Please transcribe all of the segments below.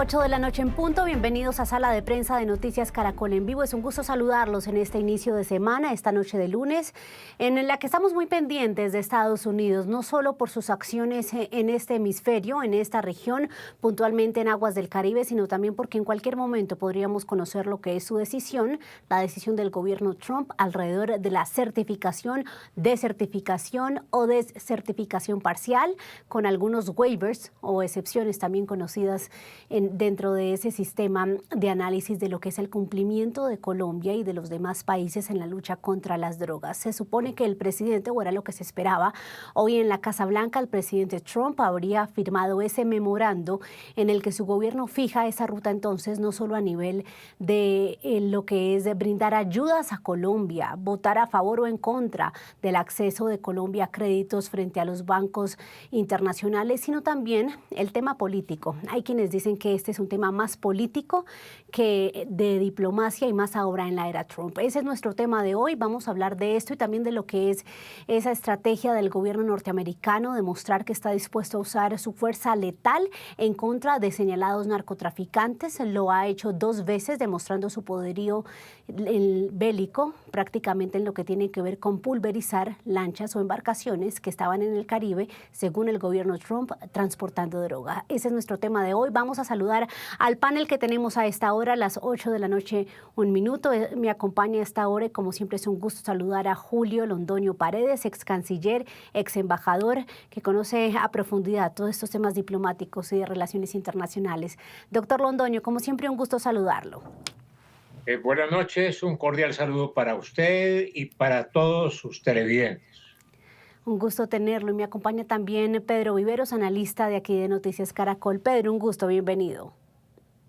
8 de la noche en punto, bienvenidos a Sala de Prensa de Noticias Caracol en Vivo. Es un gusto saludarlos en este inicio de semana, esta noche de lunes, en la que estamos muy pendientes de Estados Unidos, no solo por sus acciones en este hemisferio, en esta región, puntualmente en aguas del Caribe, sino también porque en cualquier momento podríamos conocer lo que es su decisión, la decisión del gobierno Trump alrededor de la certificación, desertificación o desertificación parcial, con algunos waivers o excepciones también conocidas dentro de ese sistema de análisis de lo que es el cumplimiento de Colombia y de los demás países en la lucha contra las drogas. Se supone que el presidente, o era lo que se esperaba, hoy en la Casa Blanca, el presidente Trump habría firmado ese memorando en el que su gobierno fija esa ruta entonces no solo a nivel de lo que es de brindar ayudas a Colombia, votar a favor o en contra del acceso de Colombia a créditos frente a los bancos internacionales, sino también el tema político. Hay quienes dicen que este es un tema más político que de diplomacia y más ahora en la era Trump. Ese es nuestro tema de hoy. Vamos a hablar de esto y también de lo que es esa estrategia del gobierno norteamericano de mostrar que está dispuesto a usar su fuerza letal en contra de señalados narcotraficantes. Lo ha hecho 2 veces, demostrando su poderío bélico, prácticamente en lo que tiene que ver con pulverizar lanchas o embarcaciones que estaban en el Caribe, según el gobierno Trump, transportando droga. Ese es nuestro tema de hoy. Vamos a saludar al panel que tenemos a esta hora, a las 8 de la noche, 1 minuto. Me acompaña a esta hora y como siempre es un gusto saludar a Julio Londoño Paredes, ex canciller, ex embajador, que conoce a profundidad todos estos temas diplomáticos y de relaciones internacionales. Doctor Londoño, como siempre un gusto saludarlo. Buenas noches, un cordial saludo para usted y para todos sus televidentes. Un gusto tenerlo y me acompaña también Pedro Viveros, analista de aquí de Noticias Caracol. Pedro, un gusto, bienvenido.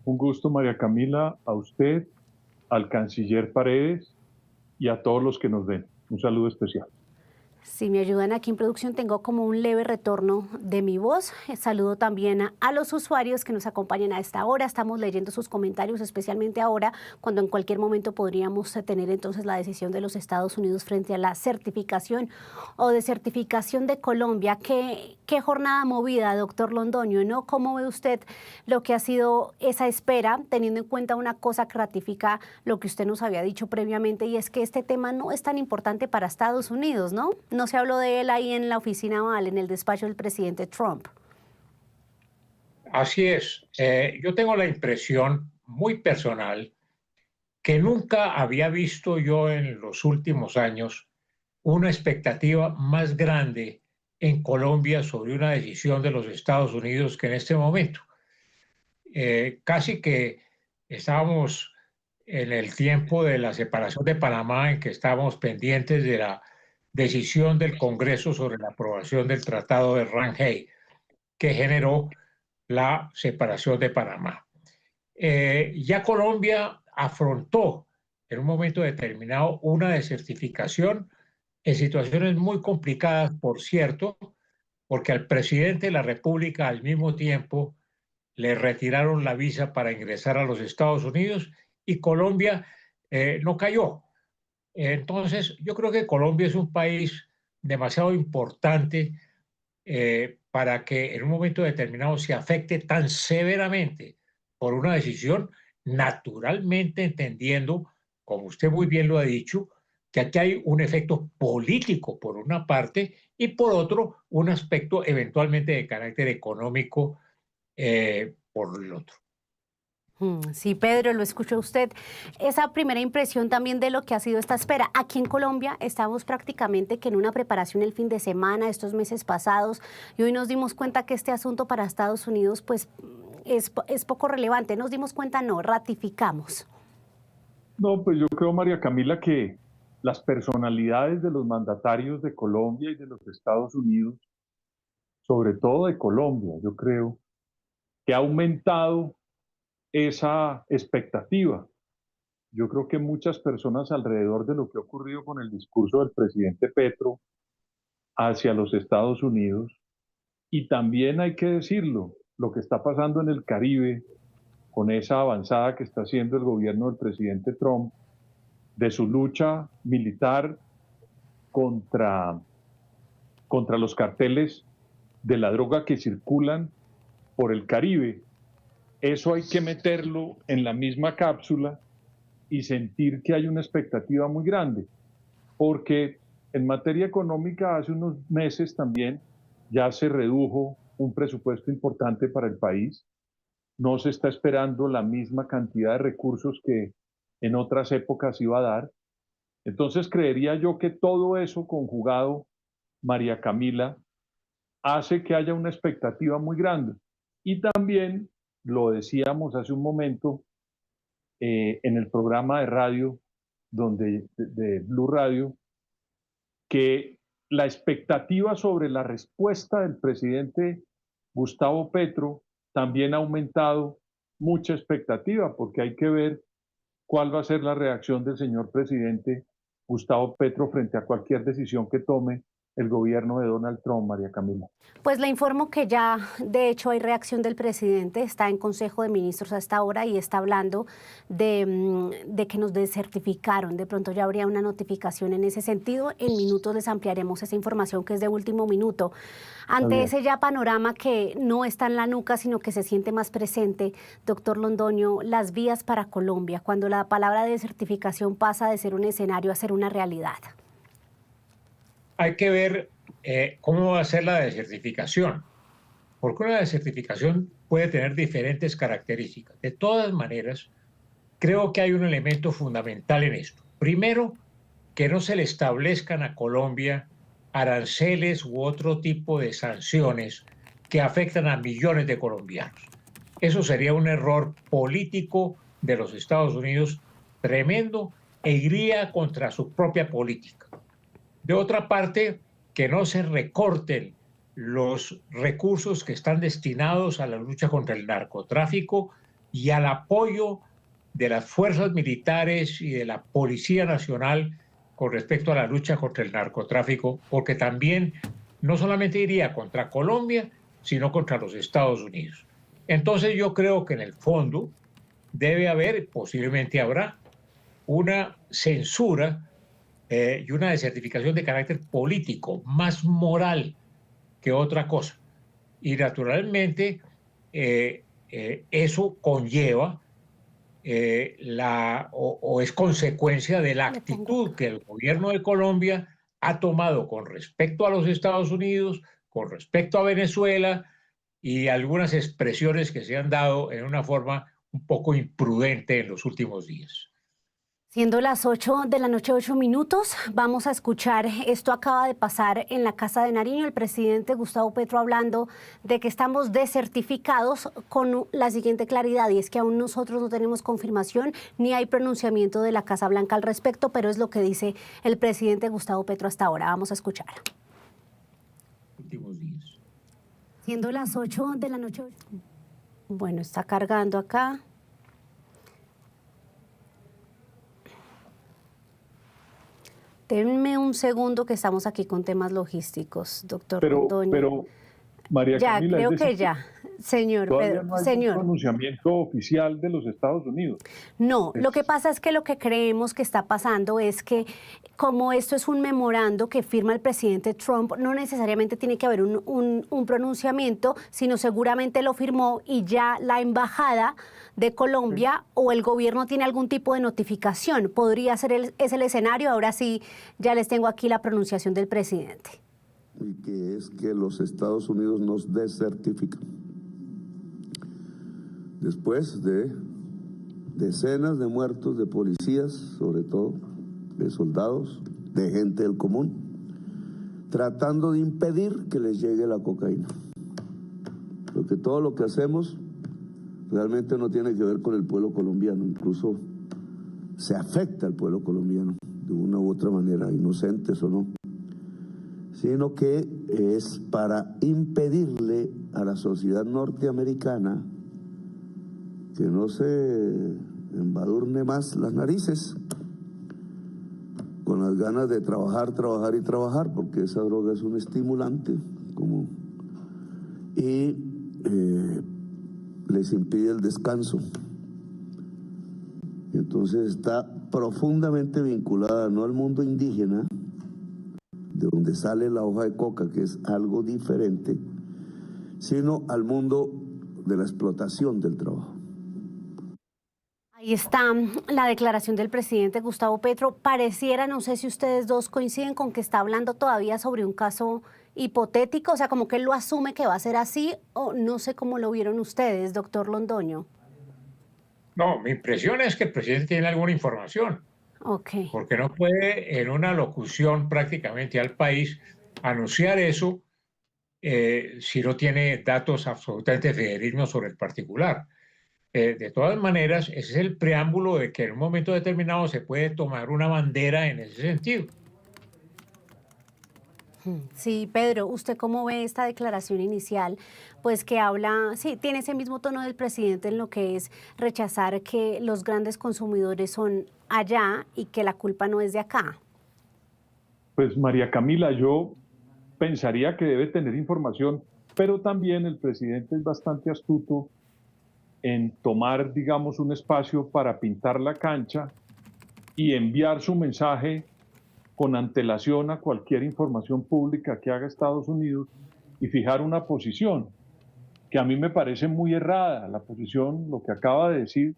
Un gusto, María Camila, a usted, al canciller Paredes y a todos los que nos ven. Un saludo especial. Si me ayudan aquí en producción, tengo como un leve retorno de mi voz. Saludo también a los usuarios que nos acompañan a esta hora. Estamos leyendo sus comentarios, especialmente ahora, cuando en cualquier momento podríamos tener entonces la decisión de los Estados Unidos frente a la certificación o desertificación de Colombia. Qué jornada movida, doctor Londoño, ¿no? ¿Cómo ve usted lo que ha sido esa espera, teniendo en cuenta una cosa que ratifica lo que usted nos había dicho previamente, y es que este tema no es tan importante para Estados Unidos, ¿no? No se habló de él ahí en la oficina Oval, en el despacho del presidente Trump. Así es. Yo tengo la impresión muy personal que nunca había visto yo en los últimos años una expectativa más grande en Colombia sobre una decisión de los Estados Unidos que en este momento. Casi que estábamos en el tiempo de la separación de Panamá, en que estábamos pendientes de la decisión del Congreso sobre la aprobación del Tratado de Rangel, que generó la separación de Panamá. Ya Colombia afrontó en un momento determinado una desertificación en situaciones muy complicadas, por cierto, porque al presidente de la República al mismo tiempo le retiraron la visa para ingresar a los Estados Unidos y Colombia no cayó. Entonces, yo creo que Colombia es un país demasiado importante para que en un momento determinado se afecte tan severamente por una decisión, naturalmente entendiendo, como usted muy bien lo ha dicho, que aquí hay un efecto político por una parte y por otro un aspecto eventualmente de carácter económico por el otro. Sí, Pedro, lo escuchó usted. Esa primera impresión también de lo que ha sido esta espera. Aquí en Colombia estamos prácticamente que en una preparación el fin de semana, estos meses pasados, y hoy nos dimos cuenta que este asunto para Estados Unidos pues es poco relevante. Nos dimos cuenta, no, ratificamos. No, pues yo creo, María Camila, que las personalidades de los mandatarios de Colombia y de los Estados Unidos, sobre todo de Colombia, yo creo que ha aumentado esa expectativa. Yo creo que muchas personas alrededor de lo que ha ocurrido con el discurso del presidente Petro hacia los Estados Unidos, y también hay que decirlo, lo que está pasando en el Caribe con esa avanzada que está haciendo el gobierno del presidente Trump, de su lucha militar contra, contra los carteles de la droga que circulan por el Caribe. eso hay que meterlo en la misma cápsula y sentir que hay una expectativa muy grande, porque en materia económica hace unos meses también ya se redujo un presupuesto importante para el país, no se está esperando la misma cantidad de recursos que en otras épocas iba a dar. Entonces creería yo que todo eso conjugado, María Camila, hace que haya una expectativa muy grande. Y también, lo decíamos hace un momento, en el programa de radio de Blue Radio, que la expectativa sobre la respuesta del presidente Gustavo Petro también ha aumentado mucha expectativa, porque hay que ver cuál va a ser la reacción del señor presidente Gustavo Petro frente a cualquier decisión que tome el gobierno de Donald Trump, María Camila. Pues le informo que ya, de hecho, hay reacción del presidente, está en Consejo de Ministros a esta hora y está hablando de que nos desertificaron. De pronto ya habría una notificación en ese sentido. En minutos les ampliaremos esa información que es de último minuto. Ante ese ya panorama que no está en la nuca, sino que se siente más presente, doctor Londoño, las vías para Colombia, cuando la palabra desertificación pasa de ser un escenario a ser una realidad. Hay que ver cómo va a ser la desertificación, porque una desertificación puede tener diferentes características. De todas maneras, creo que hay un elemento fundamental en esto. Primero, que no se le establezcan a Colombia aranceles u otro tipo de sanciones que afectan a millones de colombianos. Eso sería un error político de los Estados Unidos tremendo e iría contra su propia política. De otra parte, que no se recorten los recursos que están destinados a la lucha contra el narcotráfico y al apoyo de las fuerzas militares y de la Policía Nacional con respecto a la lucha contra el narcotráfico, porque también no solamente iría contra Colombia, sino contra los Estados Unidos. Entonces yo creo que en el fondo debe haber, posiblemente habrá, una censura y una desertificación de carácter político, más moral que otra cosa. Y naturalmente eso conlleva o es consecuencia de la actitud que el gobierno de Colombia ha tomado con respecto a los Estados Unidos, con respecto a Venezuela y algunas expresiones que se han dado en una forma un poco imprudente en los últimos días. Siendo las 8 de la noche, 8 minutos, vamos a escuchar, esto acaba de pasar en la Casa de Nariño, el presidente Gustavo Petro hablando de que estamos desertificados con la siguiente claridad, y es que aún nosotros no tenemos confirmación ni hay pronunciamiento de la Casa Blanca al respecto, pero es lo que dice el presidente Gustavo Petro hasta ahora. Vamos a escuchar. Últimos días. Siendo las 8 de la noche, bueno, está cargando acá. Denme un segundo que estamos aquí con temas logísticos, doctor Londoño. Pero, María Camila, creo que ya. Señor Pedro, no hay un pronunciamiento oficial de los Estados Unidos. No, lo que pasa es que lo que creemos que está pasando es que como esto es un memorando que firma el presidente Trump, no necesariamente tiene que haber un pronunciamiento, sino seguramente lo firmó y ya la embajada de Colombia o el gobierno tiene algún tipo de notificación. Podría ser es el escenario. Ahora sí, ya les tengo aquí la pronunciación del presidente. Y que es que los Estados Unidos nos desertifican. Después de decenas de muertos de policías, sobre todo, de soldados, de gente del común, tratando de impedir que les llegue la cocaína. Porque todo lo que hacemos realmente no tiene que ver con el pueblo colombiano, incluso se afecta al pueblo colombiano de una u otra manera, inocentes o no, sino que es para impedirle a la sociedad norteamericana que no se embadurne más las narices con las ganas de trabajar, trabajar y trabajar, porque esa droga es un estimulante y les impide el descanso. Entonces está profundamente vinculada no al mundo indígena, de donde sale la hoja de coca, que es algo diferente, sino al mundo de la explotación del trabajo. Y está la declaración del presidente Gustavo Petro. Pareciera, no sé si ustedes dos coinciden con que está hablando todavía sobre un caso hipotético, o sea, como que él lo asume que va a ser así, o no sé cómo lo vieron ustedes, doctor Londoño. No, mi impresión es que el presidente tiene alguna información, Ok. porque no puede en una locución prácticamente al país anunciar eso si no tiene datos absolutamente fidedignos sobre el particular. De todas maneras, ese es el preámbulo de que en un momento determinado se puede tomar una bandera en ese sentido. Sí, Pedro, ¿usted cómo ve esta declaración inicial? Pues que habla, sí, tiene ese mismo tono del presidente en lo que es rechazar que los grandes consumidores son allá y que la culpa no es de acá. Pues María Camila, yo pensaría que debe tener información, pero también el presidente es bastante astuto en tomar, digamos, un espacio para pintar la cancha y enviar su mensaje con antelación a cualquier información pública que haga Estados Unidos y fijar una posición que a mí me parece muy errada. La posición, lo que acaba de decir,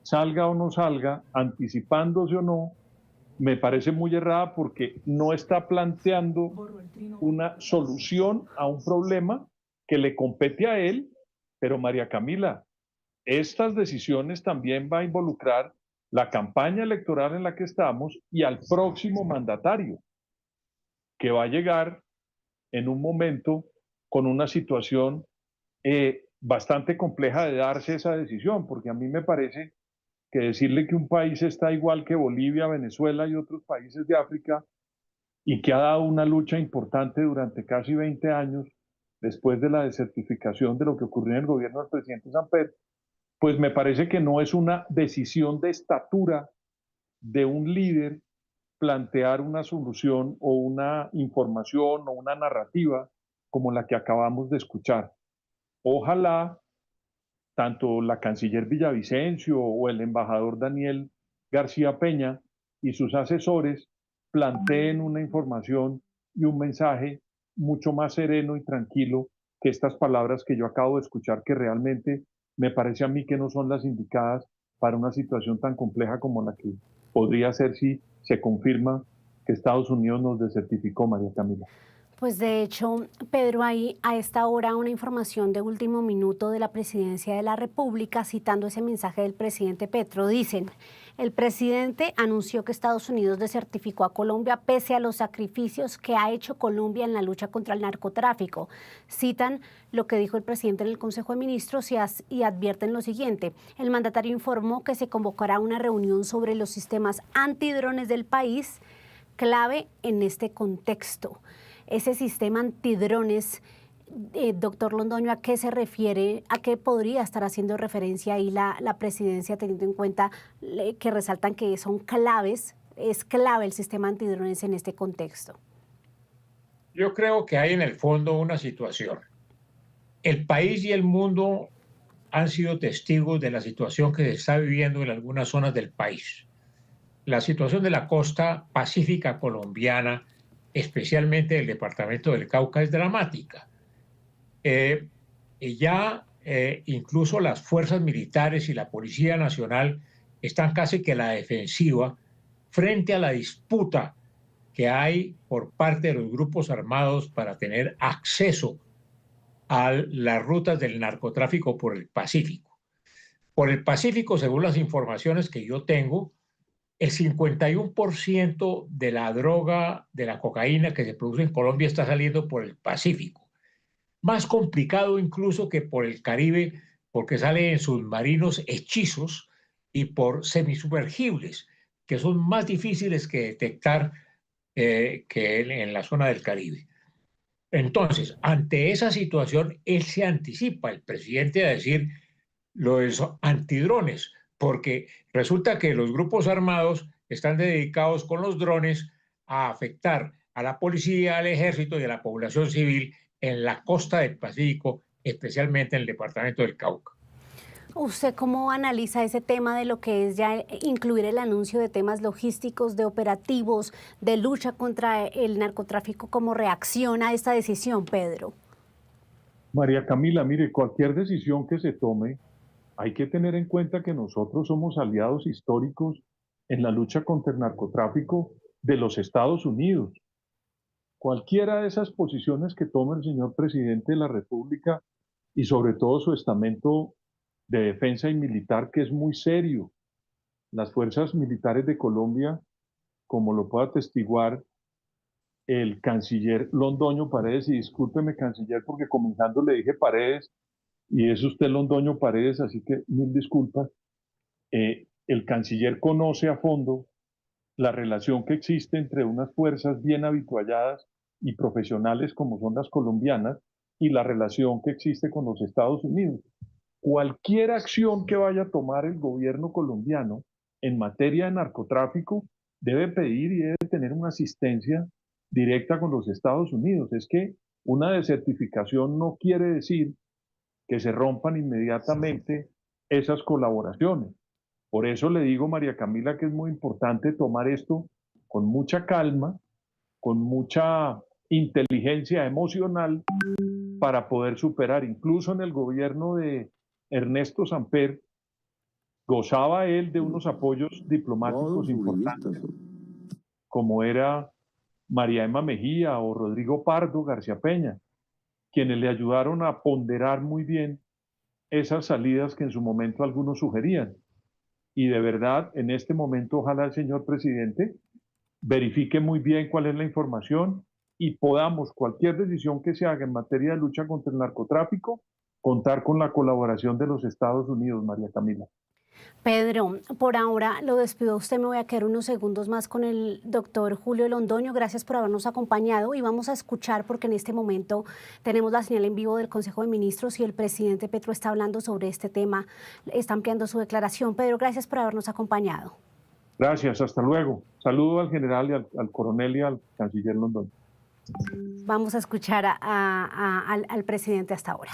salga o no salga, anticipándose o no, me parece muy errada porque no está planteando una solución a un problema que le compete a él, pero María Camila, estas decisiones también va a involucrar la campaña electoral en la que estamos y al próximo mandatario, que va a llegar en un momento con una situación bastante compleja de darse esa decisión, porque a mí me parece que decirle que un país está igual que Bolivia, Venezuela y otros países de África y que ha dado una lucha importante durante casi 20 años después de la desertificación de lo que ocurrió en el gobierno del presidente Samper, pues me parece que no es una decisión de estatura de un líder plantear una solución o una información o una narrativa como la que acabamos de escuchar. Ojalá tanto la canciller Villavicencio o el embajador Daniel García Peña y sus asesores planteen una información y un mensaje mucho más sereno y tranquilo que estas palabras que yo acabo de escuchar, que realmente me parece a mí que no son las indicadas para una situación tan compleja como la que podría ser si se confirma que Estados Unidos nos desertificó, María Camila. Pues de hecho, Pedro, hay a esta hora una información de último minuto de la Presidencia de la República citando ese mensaje del presidente Petro. Dicen, el presidente anunció que Estados Unidos desertificó a Colombia pese a los sacrificios que ha hecho Colombia en la lucha contra el narcotráfico. Citan lo que dijo el presidente en el Consejo de Ministros y advierten lo siguiente. El mandatario informó que se convocará una reunión sobre los sistemas antidrones del país, clave en este contexto. Ese sistema antidrones, doctor Londoño, ¿a qué se refiere? ¿A qué podría estar haciendo referencia ahí la presidencia, teniendo en cuenta que resaltan que son claves, es clave el sistema antidrones en este contexto? Yo creo que hay en el fondo una situación. El país y el mundo han sido testigos de la situación que se está viviendo en algunas zonas del país. La situación de la costa pacífica colombiana, especialmente el departamento del Cauca, es dramática. Incluso las fuerzas militares y la Policía Nacional están casi que a la defensiva frente a la disputa que hay por parte de los grupos armados para tener acceso a las rutas del narcotráfico por el Pacífico. Por el Pacífico, según las informaciones que yo tengo, el 51% de la droga, de la cocaína que se produce en Colombia está saliendo por el Pacífico. Más complicado incluso que por el Caribe, porque sale en submarinos hechizos y por semisumergibles, que son más difíciles que detectar que en la zona del Caribe. Entonces, ante esa situación, él se anticipa, el presidente, a decir los antidrones, porque resulta que los grupos armados están dedicados con los drones a afectar a la policía, al ejército y a la población civil en la costa del Pacífico, especialmente en el departamento del Cauca. ¿Usted cómo analiza ese tema de lo que es ya incluir el anuncio de temas logísticos, de operativos, de lucha contra el narcotráfico como reacción a esta decisión, Pedro? María Camila, mire, cualquier decisión que se tome hay que tener en cuenta que nosotros somos aliados históricos en la lucha contra el narcotráfico de los Estados Unidos. Cualquiera de esas posiciones que tome el señor presidente de la República y sobre todo su estamento de defensa y militar, que es muy serio. Las fuerzas militares de Colombia, como lo puede atestiguar el canciller Londoño Paredes, y discúlpeme canciller porque comenzando le dije Paredes, y es usted Londoño Paredes, así que mil disculpas, el canciller conoce a fondo la relación que existe entre unas fuerzas bien habitualladas y profesionales como son las colombianas y la relación que existe con los Estados Unidos. Cualquier acción que vaya a tomar el gobierno colombiano en materia de narcotráfico debe pedir y debe tener una asistencia directa con los Estados Unidos. Es que una desertificación no quiere decir que se rompan inmediatamente esas colaboraciones. Por eso le digo, María Camila, que es muy importante tomar esto con mucha calma, con mucha inteligencia emocional para poder superar. Incluso en el gobierno de Ernesto Samper, gozaba él de unos apoyos diplomáticos importantes, como era María Emma Mejía o Rodrigo Pardo García Peña, quienes le ayudaron a ponderar muy bien esas salidas que en su momento algunos sugerían. Y de verdad, en este momento, ojalá el señor presidente verifique muy bien cuál es la información y podamos, cualquier decisión que se haga en materia de lucha contra el narcotráfico, contar con la colaboración de los Estados Unidos, María Camila. Pedro, por ahora lo despido a usted, me voy a quedar unos segundos más con el doctor Julio Londoño. Gracias por habernos acompañado y vamos a escuchar, porque en este momento tenemos la señal en vivo del Consejo de Ministros y el presidente Petro está hablando sobre este tema, está ampliando su declaración. Pedro, gracias por habernos acompañado. Gracias, hasta luego. Saludo al general y al coronel y al canciller Londoño. Vamos a escuchar al presidente hasta ahora.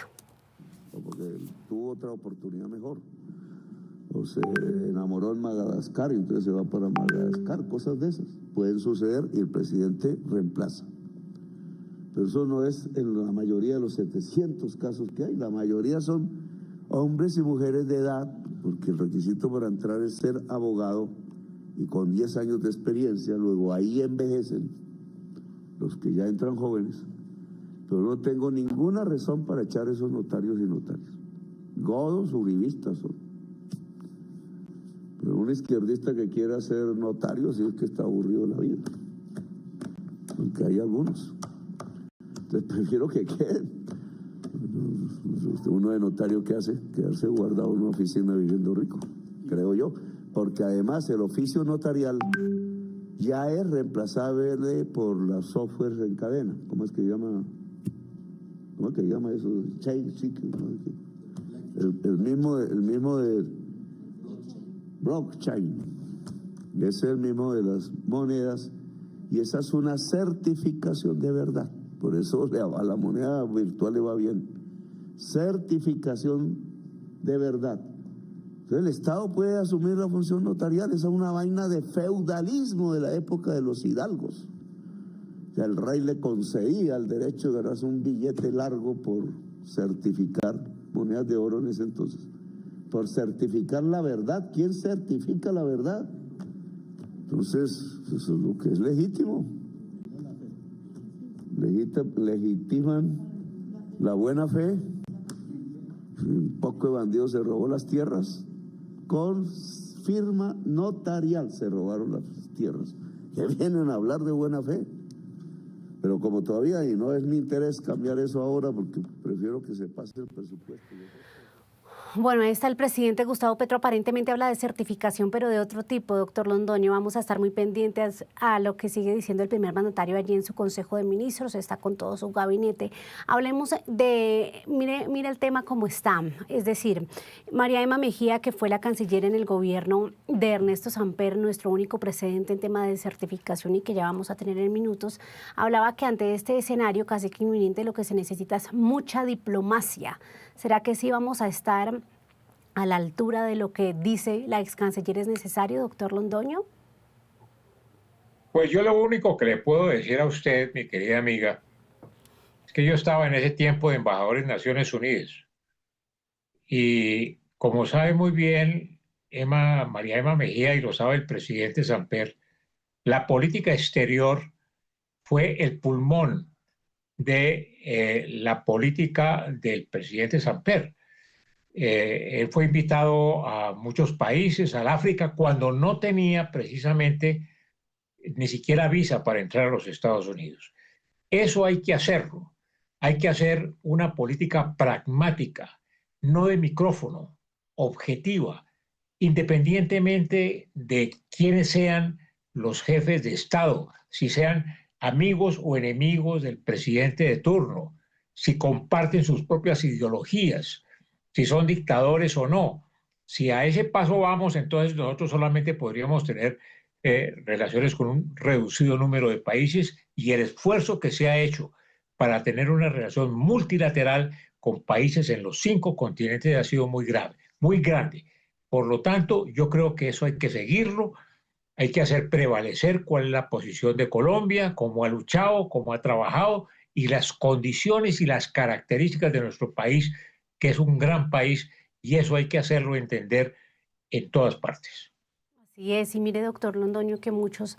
Porque tuvo otra oportunidad mejor. O se enamoró en Madagascar y entonces se va para Madagascar, cosas de esas. Pueden suceder y el presidente reemplaza. Pero eso no es en la mayoría de los 700 casos que hay. La mayoría son hombres y mujeres de edad, porque el requisito para entrar es ser abogado y con 10 años de experiencia. Luego ahí envejecen los que ya entran jóvenes. Pero no tengo ninguna razón para echar esos notarios y notarias. Godos, uribistas son. Pero un izquierdista que quiera ser notario, sí es que está aburrido la vida. Aunque hay algunos. Entonces prefiero que queden. Uno de notario, ¿qué hace? Quedarse guardado en una oficina viviendo rico, creo yo. Porque además el oficio notarial ya es reemplazable por los softwares en cadena. ¿Cómo es que llama? ¿Cómo es que llama eso? El mismo de blockchain. Ese es el mismo de las monedas y esa es una certificación de verdad. Por eso a la moneda virtual le va bien. Certificación de verdad. Entonces el Estado puede asumir la función notarial. Esa es una vaina de feudalismo de la época de los hidalgos. O sea, el rey le concedía el derecho de ganarse un billete largo por certificar monedas de oro en ese entonces. Por certificar la verdad. ¿Quién certifica la verdad? Entonces, eso es lo que es legítimo. Legitiman la buena fe. Un poco de bandidos se robó las tierras. Con firma notarial se robaron las tierras. Que vienen a hablar de buena fe. Pero como todavía, y no es mi interés cambiar eso ahora, porque prefiero que se pase el presupuesto. Bueno, ahí está el presidente Gustavo Petro, aparentemente habla de certificación, pero de otro tipo, doctor Londoño. Vamos a estar muy pendientes a lo que sigue diciendo el primer mandatario allí en su Consejo de Ministros, está con todo su gabinete. Hablemos de, mire el tema como está, es decir, María Emma Mejía, que fue la canciller en el gobierno de Ernesto Samper, nuestro único precedente en tema de certificación y que ya vamos a tener en minutos, hablaba que ante este escenario casi que inminente lo que se necesita es mucha diplomacia. ¿Será que sí vamos a estar a la altura de lo que dice la ex canciller es necesario, doctor Londoño? Pues yo lo único que le puedo decir a usted, mi querida amiga, es que yo estaba en ese tiempo de embajador en Naciones Unidas y Como sabe muy bien María Emma Mejía y lo sabe el presidente Samper, la política exterior fue el pulmón de la política del presidente Samper. Él fue invitado a muchos países, al África, cuando no tenía precisamente ni siquiera visa para entrar a los Estados Unidos. Eso hay que hacerlo. Hay que hacer una política pragmática, no de micrófono, objetiva, independientemente de quiénes sean los jefes de Estado, si sean amigos o enemigos del presidente de turno, si comparten sus propias ideologías, si son dictadores o no. Si a ese paso vamos, entonces nosotros solamente podríamos tener relaciones con un reducido número de países, y el esfuerzo que se ha hecho para tener una relación multilateral con países en los 5 continentes ha sido muy grave, muy grande. Por lo tanto, yo creo que eso hay que seguirlo, hay que hacer prevalecer cuál es la posición de Colombia, cómo ha luchado, cómo ha trabajado y las condiciones y las características de nuestro país, que es un gran país, y eso hay que hacerlo entender en todas partes. Así es, y mire, doctor Londoño, que muchos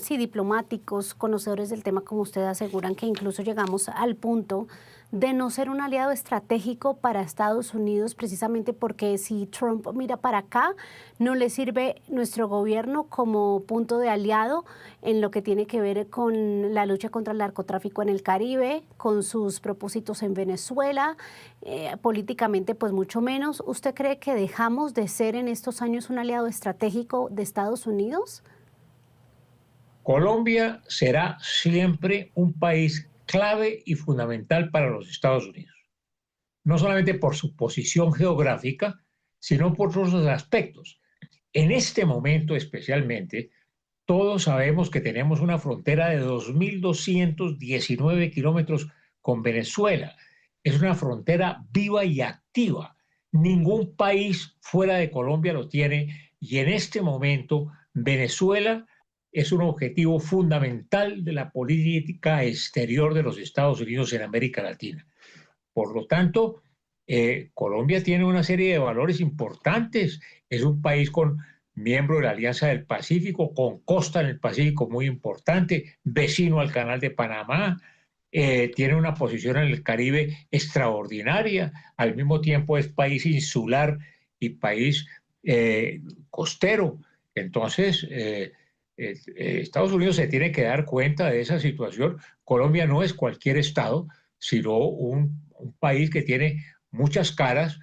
diplomáticos, conocedores del tema como usted, aseguran que incluso llegamos al punto de no ser un aliado estratégico para Estados Unidos, precisamente porque si Trump mira para acá, no le sirve nuestro gobierno como punto de aliado en lo que tiene que ver con la lucha contra el narcotráfico en el Caribe, con sus propósitos en Venezuela, políticamente pues mucho menos. ¿Usted cree que dejamos de ser en estos años un aliado estratégico de Estados Unidos? Colombia será siempre un país clave y fundamental para los Estados Unidos, no solamente por su posición geográfica, sino por otros aspectos. En este momento especialmente, todos sabemos que tenemos una frontera de 2.219 kilómetros con Venezuela. Es una frontera viva y activa. Ningún país fuera de Colombia lo tiene, y en este momento Venezuela es un objetivo fundamental de la política exterior de los Estados Unidos en América Latina. Por lo tanto, Colombia tiene una serie de valores importantes. Es un país miembro de la Alianza del Pacífico, con costa en el Pacífico muy importante, vecino al Canal de Panamá, tiene una posición en el Caribe extraordinaria, al mismo tiempo es país insular y país costero. Entonces, Estados Unidos se tiene que dar cuenta de esa situación. Colombia no es cualquier estado, sino un país que tiene muchas caras,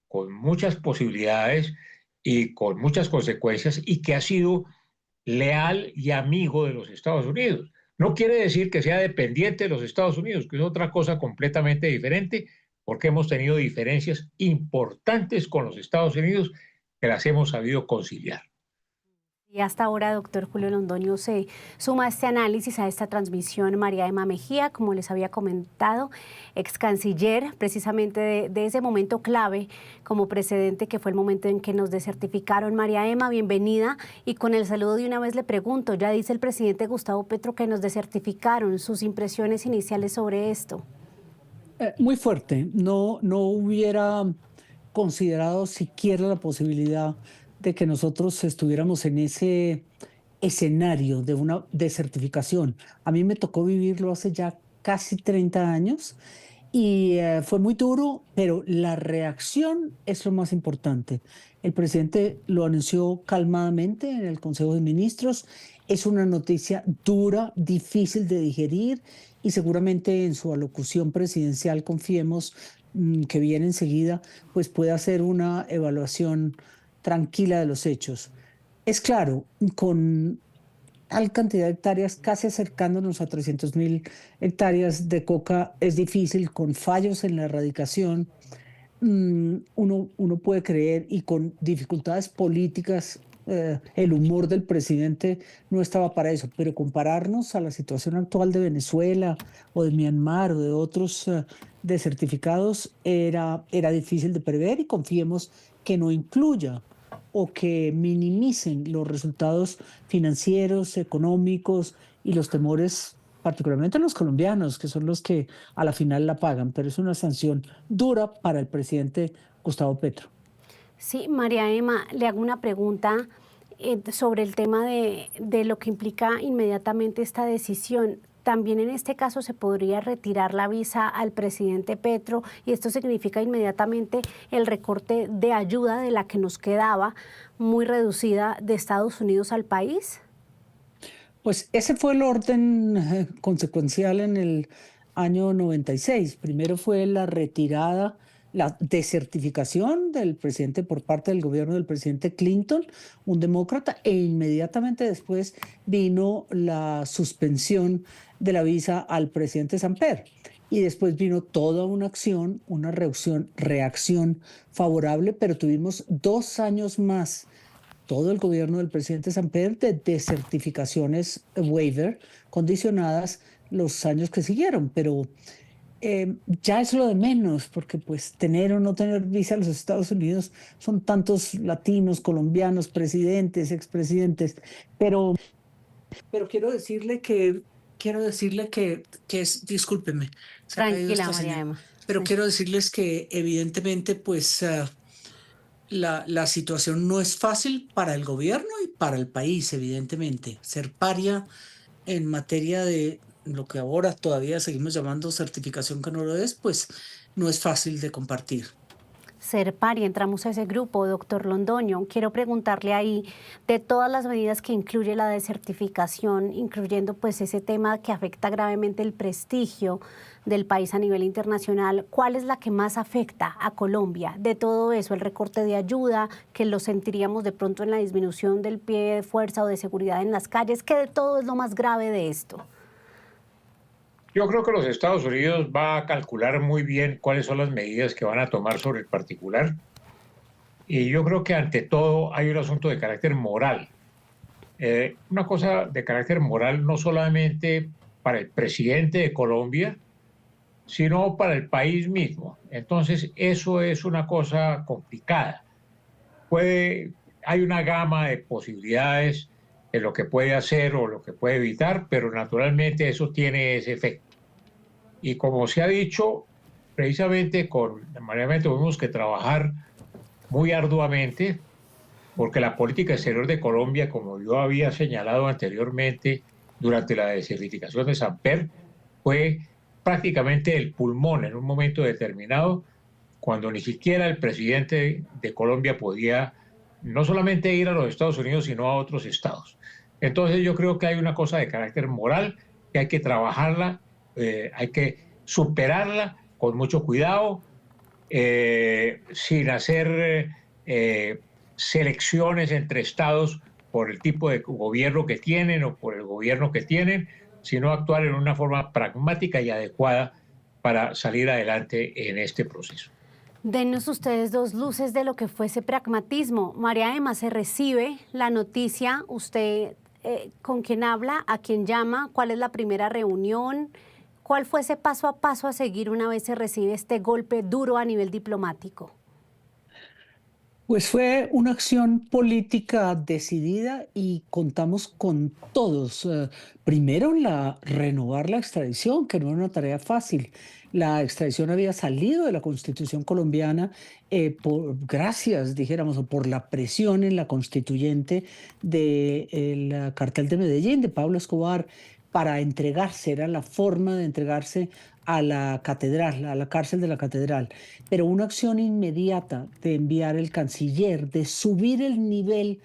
con muchas posibilidades y con muchas consecuencias, y que ha sido leal y amigo de los Estados Unidos. No quiere decir que sea dependiente de los Estados Unidos, que es otra cosa completamente diferente, porque hemos tenido diferencias importantes con los Estados Unidos que las hemos sabido conciliar. Y hasta ahora, doctor Julio Londoño, se suma a este análisis, a esta transmisión, María Emma Mejía, como les había comentado, ex canciller, precisamente de ese momento clave como precedente, que fue el momento en que nos desertificaron. María Emma, bienvenida, y con el saludo de una vez le pregunto, ya dice el presidente Gustavo Petro que nos desertificaron, sus impresiones iniciales sobre esto. Muy fuerte, no hubiera considerado siquiera la posibilidad de que nosotros estuviéramos en ese escenario de una desertificación. A mí me tocó vivirlo hace ya casi 30 años y fue muy duro, pero la reacción es lo más importante. El presidente lo anunció calmadamente en el Consejo de Ministros. Es una noticia dura, difícil de digerir, y seguramente en su alocución presidencial, confiemos que viene enseguida, pues puede hacer una evaluación tranquila de los hechos. Es claro, con tal cantidad de hectáreas, casi acercándonos a 300.000 hectáreas de coca, es difícil, con fallos en la erradicación, uno puede creer, y con dificultades políticas, el humor del presidente no estaba para eso, pero compararnos a la situación actual de Venezuela o de Myanmar o de otros desertificados era difícil de prever, y confiemos que no incluya o que minimicen los resultados financieros, económicos y los temores particularmente los colombianos, que son los que a la final la pagan, pero es una sanción dura para el presidente Gustavo Petro. Sí, María Emma, le hago una pregunta sobre el tema de lo que implica inmediatamente esta decisión. También en este caso se podría retirar la visa al presidente Petro y esto significa inmediatamente el recorte de ayuda de la que nos quedaba muy reducida de Estados Unidos al país. Pues ese fue el orden consecuencial en el año 96. Primero fue la retirada, la desertificación del presidente por parte del gobierno del presidente Clinton, un demócrata, e inmediatamente después vino la suspensión de la visa al presidente Samper. Y después vino toda una acción, una reacción favorable, pero tuvimos 2 años más todo el gobierno del presidente Samper de desertificaciones waiver condicionadas los años que siguieron, pero ya es lo de menos, porque pues tener o no tener visa a los Estados Unidos son tantos latinos, colombianos, presidentes, expresidentes, pero quiero decirle que es, discúlpeme, se ha caído Tranquila, esta María señal, Emma. pero Sí. quiero decirles que evidentemente pues la situación no es fácil para el gobierno y para el país, evidentemente. Ser paria en materia de lo que ahora todavía seguimos llamando certificación que no lo es, pues no es fácil de compartir. Ser par y entramos a ese grupo, doctor Londoño. Quiero preguntarle ahí, de todas las medidas que incluye la desertificación, incluyendo pues ese tema que afecta gravemente el prestigio del país a nivel internacional, ¿cuál es la que más afecta a Colombia? De todo eso, el recorte de ayuda, que lo sentiríamos de pronto en la disminución del pie de fuerza o de seguridad en las calles, ¿qué de todo es lo más grave de esto? Yo creo que los Estados Unidos va a calcular muy bien cuáles son las medidas que van a tomar sobre el particular. Y yo creo que ante todo hay un asunto de carácter moral. Una cosa de carácter moral no solamente para el presidente de Colombia, sino para el país mismo. Entonces, eso es una cosa complicada. Hay una gama de posibilidades de lo que puede hacer o lo que puede evitar, pero naturalmente eso tiene ese efecto. Y como se ha dicho, precisamente con María tuvimos que trabajar muy arduamente porque la política exterior de Colombia, como yo había señalado anteriormente durante la desertificación de Samper, fue prácticamente el pulmón en un momento determinado, cuando ni siquiera el presidente de Colombia podía no solamente ir a los Estados Unidos, sino a otros estados. Entonces yo creo que hay una cosa de carácter moral que hay que trabajarla, hay que superarla con mucho cuidado, sin hacer selecciones entre estados por el tipo de gobierno que tienen o por el gobierno que tienen, sino actuar en una forma pragmática y adecuada para salir adelante en este proceso. Denos ustedes 2 luces de lo que fue ese pragmatismo. María Emma, se recibe la noticia, usted con quién habla, a quién llama, cuál es la primera reunión, cuál fue ese paso a paso a seguir una vez se recibe este golpe duro a nivel diplomático. Pues fue una acción política decidida y contamos con todos. Primero, renovar la extradición, que no era una tarea fácil. La extradición había salido de la Constitución colombiana gracias, dijéramos, o por la presión en la constituyente del cartel de Medellín, de Pablo Escobar, para entregarse, era la forma de entregarse a la catedral, a la cárcel de la catedral. Pero una acción inmediata de enviar el canciller, de subir el nivel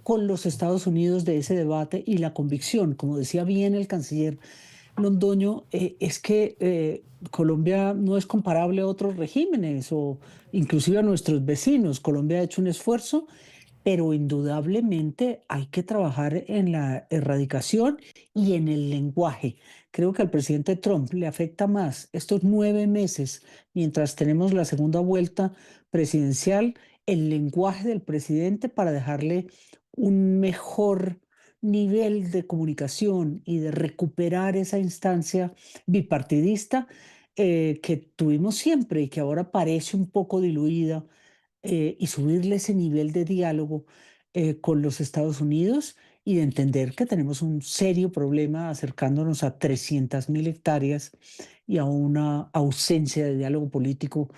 con los Estados Unidos de ese debate y la convicción, como decía bien el canciller Londoño, es que Colombia no es comparable a otros regímenes o inclusive a nuestros vecinos. Colombia ha hecho un esfuerzo, pero indudablemente hay que trabajar en la erradicación y en el lenguaje. Creo que al presidente Trump le afecta más estos 9 meses, mientras tenemos la segunda vuelta presidencial, el lenguaje del presidente para dejarle un mejor nivel de comunicación y de recuperar esa instancia bipartidista que tuvimos siempre y que ahora parece un poco diluida y subirle ese nivel de diálogo con los Estados Unidos y de entender que tenemos un serio problema acercándonos a 300.000 hectáreas y a una ausencia de diálogo político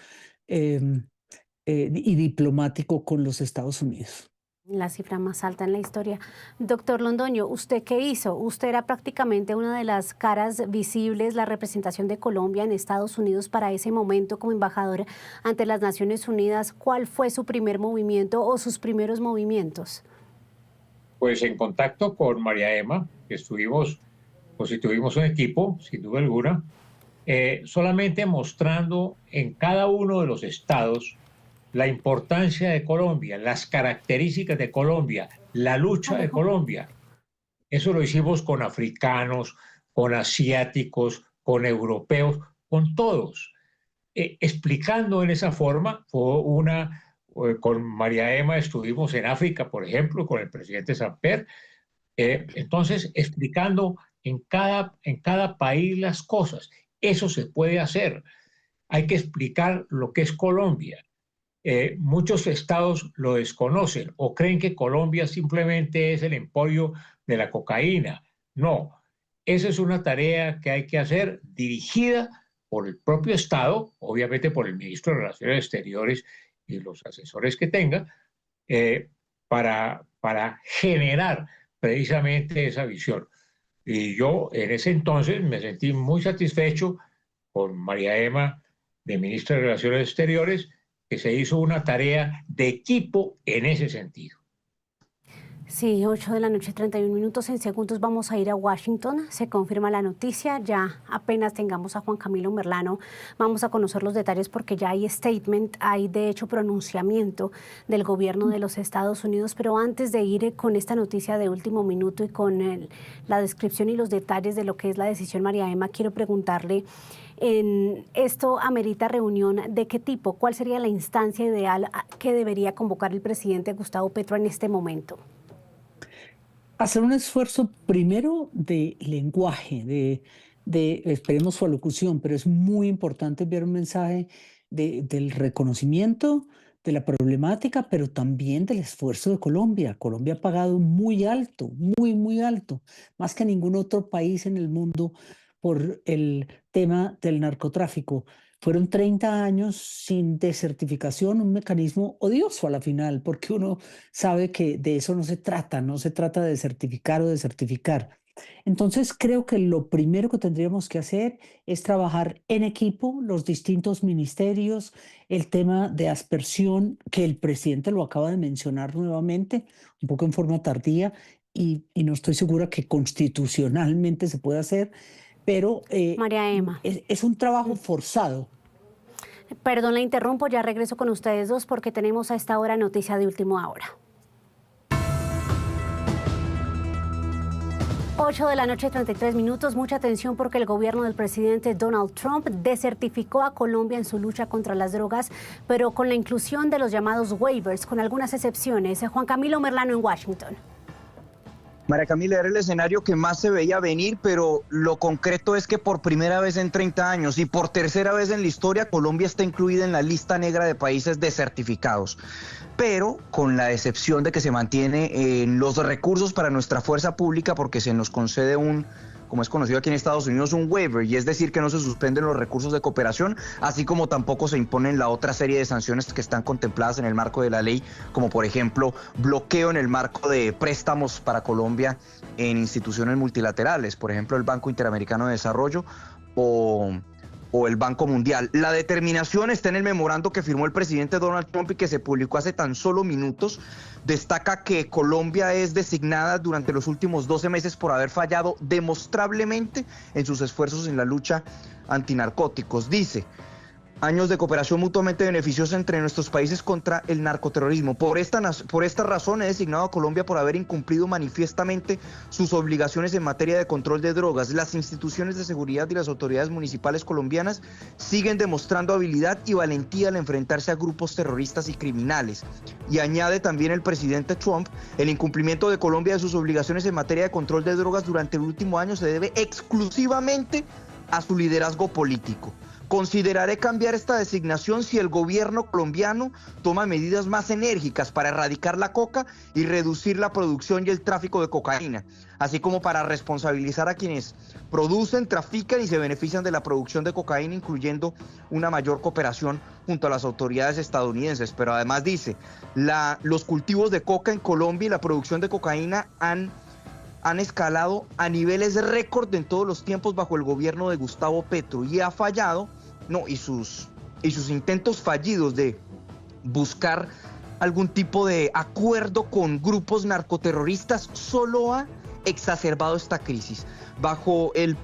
y diplomático con los Estados Unidos. La cifra más alta en la historia. Doctor Londoño, ¿usted qué hizo? Usted era prácticamente una de las caras visibles, la representación de Colombia en Estados Unidos para ese momento como embajador ante las Naciones Unidas. ¿Cuál fue su primer movimiento o sus primeros movimientos? Pues en contacto con María Emma, que constituimos un equipo, sin duda alguna, solamente mostrando en cada uno de los estados la importancia de Colombia, las características de Colombia, la lucha de Colombia. Eso lo hicimos con africanos, con asiáticos, con europeos, con todos. Explicando en esa forma, con María Emma estuvimos en África, por ejemplo, con el presidente Samper. Entonces, explicando en cada país las cosas. Eso se puede hacer. Hay que explicar lo que es Colombia. Muchos estados lo desconocen o creen que Colombia simplemente es el emporio de la cocaína. No, esa es una tarea que hay que hacer dirigida por el propio Estado, obviamente por el ministro de Relaciones Exteriores y los asesores que tenga, para generar precisamente esa visión. Y yo en ese entonces me sentí muy satisfecho con María Emma, de ministra de Relaciones Exteriores, que se hizo una tarea de equipo en ese sentido. Sí, 8:31 En segundos vamos a ir a Washington. Se confirma la noticia. Ya apenas tengamos a Juan Camilo Merlano, vamos a conocer los detalles porque ya hay statement, hay de hecho pronunciamiento del gobierno de los Estados Unidos. Pero antes de ir con esta noticia de último minuto y con la descripción y los detalles de lo que es la decisión, María Emma, quiero preguntarle, ¿esto amerita reunión de qué tipo? ¿Cuál sería la instancia ideal que debería convocar el presidente Gustavo Petro en este momento? Hacer un esfuerzo primero de lenguaje, esperemos su alocución, pero es muy importante enviar un mensaje del reconocimiento de la problemática, pero también del esfuerzo de Colombia. Colombia ha pagado muy alto, muy alto, más que ningún otro país en el mundo por el tema del narcotráfico. Fueron 30 años sin desertificación, un mecanismo odioso a la final, porque uno sabe que de eso no se trata de desertificar o desertificar. Entonces creo que lo primero que tendríamos que hacer es trabajar en equipo, los distintos ministerios, el tema de aspersión, que el presidente lo acaba de mencionar nuevamente, un poco en forma tardía, y no estoy segura que constitucionalmente se pueda hacer, pero María Emma, es un trabajo forzado. Perdón, la interrumpo, ya regreso con ustedes dos porque tenemos a esta hora noticia de última hora. 8:33 Mucha atención porque el gobierno del presidente Donald Trump desertificó a Colombia en su lucha contra las drogas, pero con la inclusión de los llamados waivers, con algunas excepciones. Juan Camilo Merlano en Washington. María Camila, era el escenario que más se veía venir, pero lo concreto es que por primera vez en 30 años y por tercera vez en la historia, Colombia está incluida en la lista negra de países desertificados, pero con la excepción de que se mantiene los recursos para nuestra fuerza pública porque se nos concede como es conocido aquí en Estados Unidos, un waiver, y es decir que no se suspenden los recursos de cooperación, así como tampoco se imponen la otra serie de sanciones que están contempladas en el marco de la ley, como por ejemplo bloqueo en el marco de préstamos para Colombia en instituciones multilaterales, por ejemplo el Banco Interamericano de Desarrollo o el Banco Mundial. La determinación está en el memorando que firmó el presidente Donald Trump y que se publicó hace tan solo minutos. Destaca que Colombia es designada durante los últimos 12 meses por haber fallado demostrablemente en sus esfuerzos en la lucha antinarcóticos. Dice: años de cooperación mutuamente beneficiosa entre nuestros países contra el narcoterrorismo. Por esta razón he designado a Colombia por haber incumplido manifiestamente sus obligaciones en materia de control de drogas. Las instituciones de seguridad y las autoridades municipales colombianas siguen demostrando habilidad y valentía al enfrentarse a grupos terroristas y criminales. Y añade también el presidente Trump: el incumplimiento de Colombia de sus obligaciones en materia de control de drogas durante el último año se debe exclusivamente a su liderazgo político. Consideraré cambiar esta designación si el gobierno colombiano toma medidas más enérgicas para erradicar la coca y reducir la producción y el tráfico de cocaína, así como para responsabilizar a quienes producen, trafican y se benefician de la producción de cocaína, incluyendo una mayor cooperación junto a las autoridades estadounidenses. Pero además dice, los cultivos de coca en Colombia y la producción de cocaína han escalado a niveles récord en todos los tiempos bajo el gobierno de Gustavo Petro y ha fallado, y sus intentos fallidos de buscar algún tipo de acuerdo con grupos narcoterroristas solo ha exacerbado esta crisis. Bajo el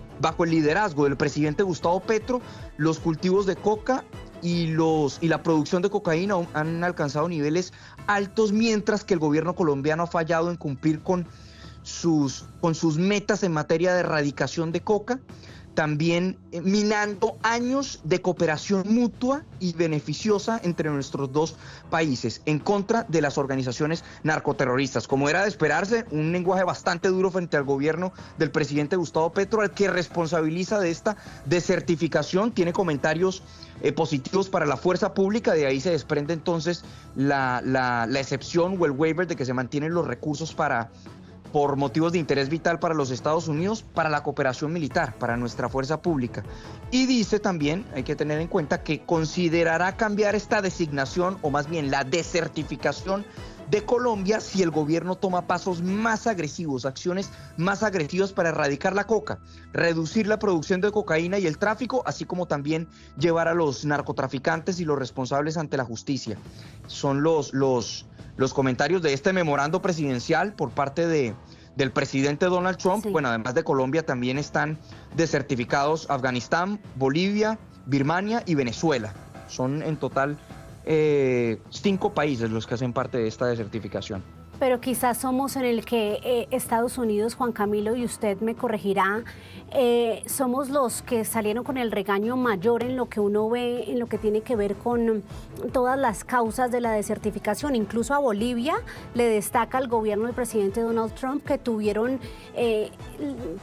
liderazgo del presidente Gustavo Petro, los cultivos de coca y la producción de cocaína han alcanzado niveles altos, mientras que el gobierno colombiano ha fallado en cumplir con sus metas en materia de erradicación de coca, también minando años de cooperación mutua y beneficiosa entre nuestros dos países en contra de las organizaciones narcoterroristas. Como era de esperarse, un lenguaje bastante duro frente al gobierno del presidente Gustavo Petro, al que responsabiliza de esta desertificación. Tiene comentarios positivos para la fuerza pública, de ahí se desprende entonces la excepción o el waiver de que se mantienen los recursos por motivos de interés vital para los Estados Unidos, para la cooperación militar, para nuestra fuerza pública. Y dice también, hay que tener en cuenta, que considerará cambiar esta designación, o más bien la desertificación de Colombia, si el gobierno toma pasos más agresivos, acciones más agresivas para erradicar la coca, reducir la producción de cocaína y el tráfico, así como también llevar a los narcotraficantes y los responsables ante la justicia. Son los comentarios de este memorando presidencial por parte del presidente Donald Trump. Sí. Bueno, además de Colombia también están desertificados Afganistán, Bolivia, Birmania y Venezuela. Son en total 5 países los que hacen parte de esta desertificación. Pero quizás somos en el que Estados Unidos, Juan Camilo, y usted me corregirá, somos los que salieron con el regaño mayor en lo que uno ve, en lo que tiene que ver con todas las causas de la desertificación. Incluso a Bolivia le destaca el gobierno del presidente Donald Trump que tuvieron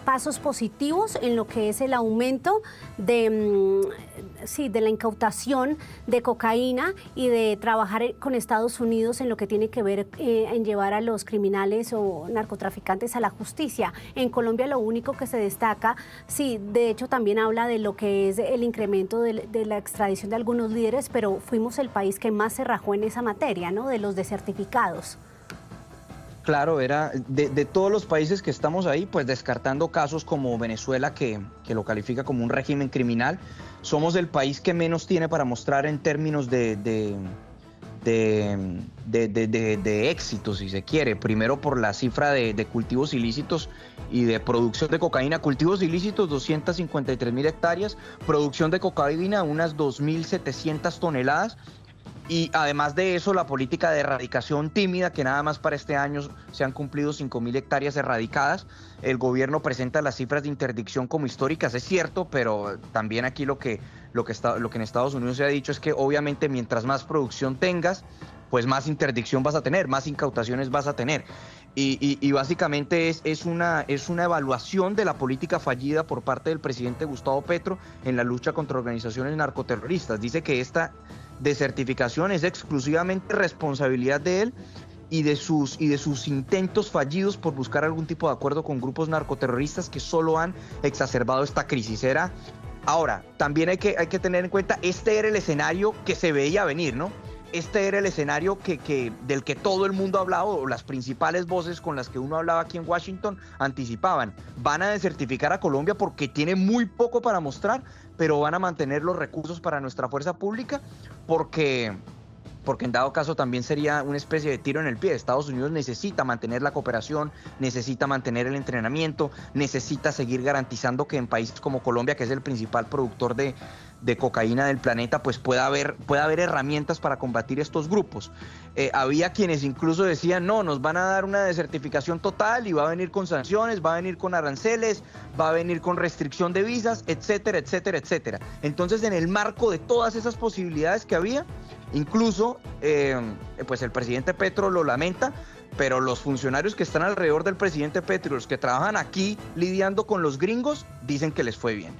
pasos positivos en lo que es el aumento de la incautación de cocaína y de trabajar con Estados Unidos en lo que tiene que ver en llevar a los criminales o narcotraficantes a la justicia. En Colombia lo único que se destaca, sí, de hecho también habla de lo que es el incremento de la extradición de algunos líderes, pero fuimos el país que más se rajó en esa materia, ¿no?, de los desertificados. Claro, era de todos los países que estamos ahí, pues descartando casos como Venezuela, que lo califica como un régimen criminal, somos el país que menos tiene para mostrar en términos de éxito, si se quiere. Primero por la cifra de cultivos ilícitos y de producción de cocaína. Cultivos ilícitos, 253.000 hectáreas, producción de cocaína, unas 2.700 toneladas. Y además de eso, la política de erradicación tímida, que nada más para este año se han cumplido 5.000 hectáreas erradicadas. El gobierno presenta las cifras de interdicción como históricas, es cierto, pero también aquí lo que en Estados Unidos se ha dicho es que obviamente mientras más producción tengas, pues más interdicción vas a tener, más incautaciones vas a tener. Y básicamente es una evaluación de la política fallida por parte del presidente Gustavo Petro en la lucha contra organizaciones narcoterroristas. Dice que esta desertificación es exclusivamente responsabilidad de él y de sus intentos fallidos por buscar algún tipo de acuerdo con grupos narcoterroristas que solo han exacerbado esta crisis. Ahora, también hay que tener en cuenta, este era el escenario que se veía venir, ¿no? Este era el escenario del que todo el mundo hablaba, o las principales voces con las que uno hablaba aquí en Washington anticipaban. Van a desertificar a Colombia porque tiene muy poco para mostrar, pero van a mantener los recursos para nuestra fuerza pública porque en dado caso también sería una especie de tiro en el pie. Estados Unidos necesita mantener la cooperación, necesita mantener el entrenamiento, necesita seguir garantizando que en países como Colombia, que es el principal productor de cocaína del planeta, pues pueda haber herramientas para combatir estos grupos. Había quienes incluso decían, no, nos van a dar una desertificación total y va a venir con sanciones, va a venir con aranceles, va a venir con restricción de visas, etcétera, etcétera, etcétera. Entonces, en el marco de todas esas posibilidades que había, incluso pues el presidente Petro lo lamenta, pero los funcionarios que están alrededor del presidente Petro, los que trabajan aquí lidiando con los gringos, dicen que les fue bien.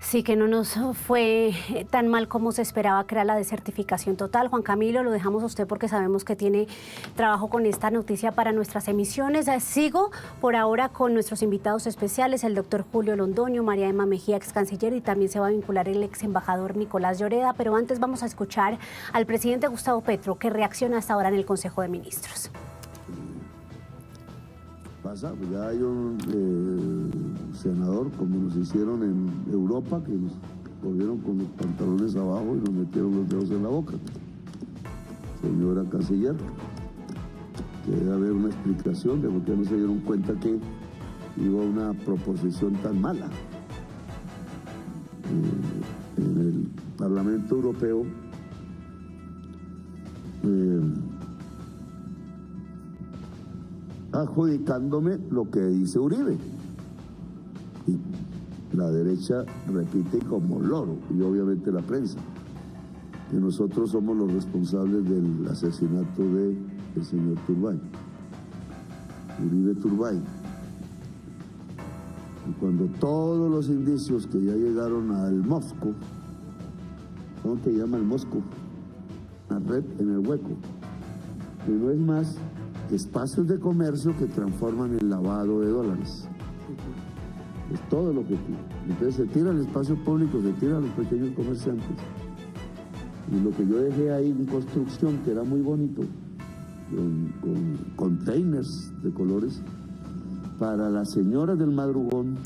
Sí, que no nos fue tan mal como se esperaba, que era la desertificación total. Juan Camilo, lo dejamos a usted porque sabemos que tiene trabajo con esta noticia para nuestras emisiones. Sigo por ahora con nuestros invitados especiales, el doctor Julio Londoño, María Emma Mejía, ex canciller, y también se va a vincular el ex embajador Nicolás Lloreda. Pero antes vamos a escuchar al presidente Gustavo Petro, que reacciona hasta ahora en el Consejo de Ministros. Pasa, pues ya hay un senador, como nos hicieron en Europa, que nos volvieron con los pantalones abajo y nos metieron los dedos en la boca. Señora canciller, que debe haber una explicación de por qué no se dieron cuenta que iba una proposición tan mala. En el Parlamento Europeo adjudicándome lo que dice Uribe. Y la derecha repite como loro, y obviamente la prensa, que nosotros somos los responsables del asesinato del señor Turbay, Uribe Turbay. Y cuando todos los indicios que ya llegaron al Mosco, ¿cómo se llama el Mosco? La red en el hueco, que no es más espacios de comercio que transforman en lavado de dólares. Es todo lo que tira. Entonces se tira el espacio público, se tira a los pequeños comerciantes. Y lo que yo dejé ahí en construcción, que era muy bonito, con containers de colores, para las señoras del madrugón,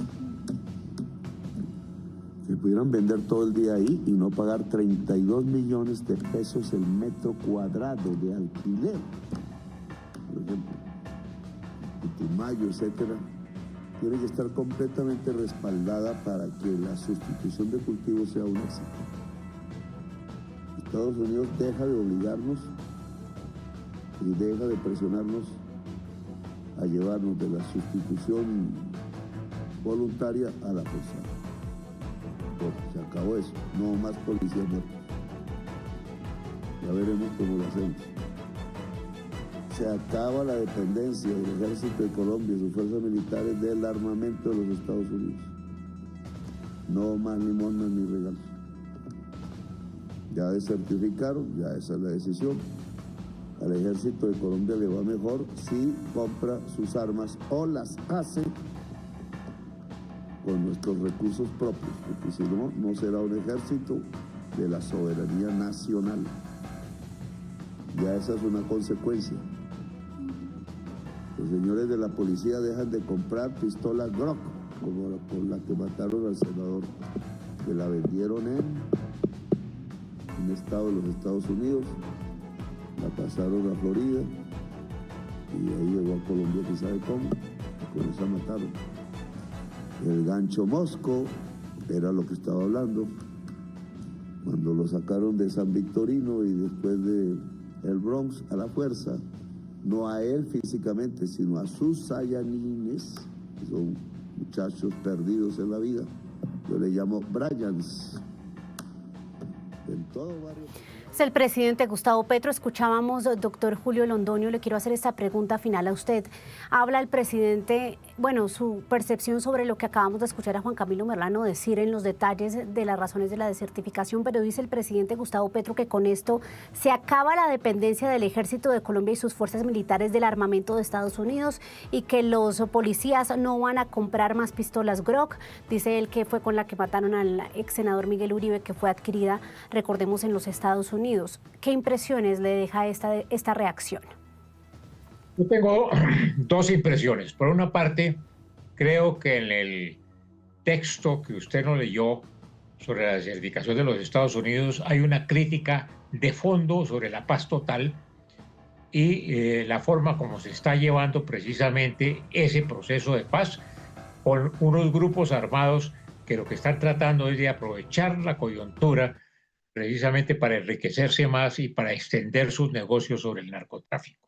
que pudieran vender todo el día ahí y no pagar 32 millones de pesos el metro cuadrado de alquiler. Por ejemplo, Putumayo, etcétera, tiene que estar completamente respaldada para que la sustitución de cultivos sea un éxito. Estados Unidos deja de obligarnos y deja de presionarnos a llevarnos de la sustitución voluntaria a la forzada. Se acabó eso, no más policías muertos. Ya veremos cómo lo hacemos. Se acaba la dependencia del Ejército de Colombia y sus fuerzas militares del armamento de los Estados Unidos. No más ni monas ni regalos. Ya desertificaron, ya esa es la decisión. Al Ejército de Colombia le va mejor si compra sus armas o las hace con nuestros recursos propios, porque si no, no será un ejército de la soberanía nacional. Ya esa es una consecuencia. Los señores de la policía dejan de comprar pistolas Glock, como con la que mataron al senador, que la vendieron en un estado de los Estados Unidos, la pasaron a Florida y ahí llegó a Colombia, que sabe cómo, y con esa mataron. El gancho Mosco era lo que estaba hablando, cuando lo sacaron de San Victorino y después de el Bronx a la fuerza, no a él físicamente, sino a sus sayanines, que son muchachos perdidos en la vida. Yo le llamo Bryans. En todo barrio. Es el presidente Gustavo Petro. Escuchábamos, doctor Julio Londoño, le quiero hacer esta pregunta final a usted. Habla el presidente, bueno, su percepción sobre lo que acabamos de escuchar a Juan Camilo Merlano decir en los detalles de las razones de la desertificación, pero dice el presidente Gustavo Petro que con esto se acaba la dependencia del Ejército de Colombia y sus fuerzas militares del armamento de Estados Unidos y que los policías no van a comprar más pistolas Glock. Dice él que fue con la que mataron al ex senador Miguel Uribe, que fue adquirida, recordemos, en los Estados Unidos. ¿Qué impresiones le deja esta reacción? Yo tengo dos impresiones. Por una parte, creo que en el texto que usted nos leyó sobre la desertificación de los Estados Unidos hay una crítica de fondo sobre la paz total y la forma como se está llevando precisamente ese proceso de paz con unos grupos armados que lo que están tratando es de aprovechar la coyuntura precisamente para enriquecerse más y para extender sus negocios sobre el narcotráfico.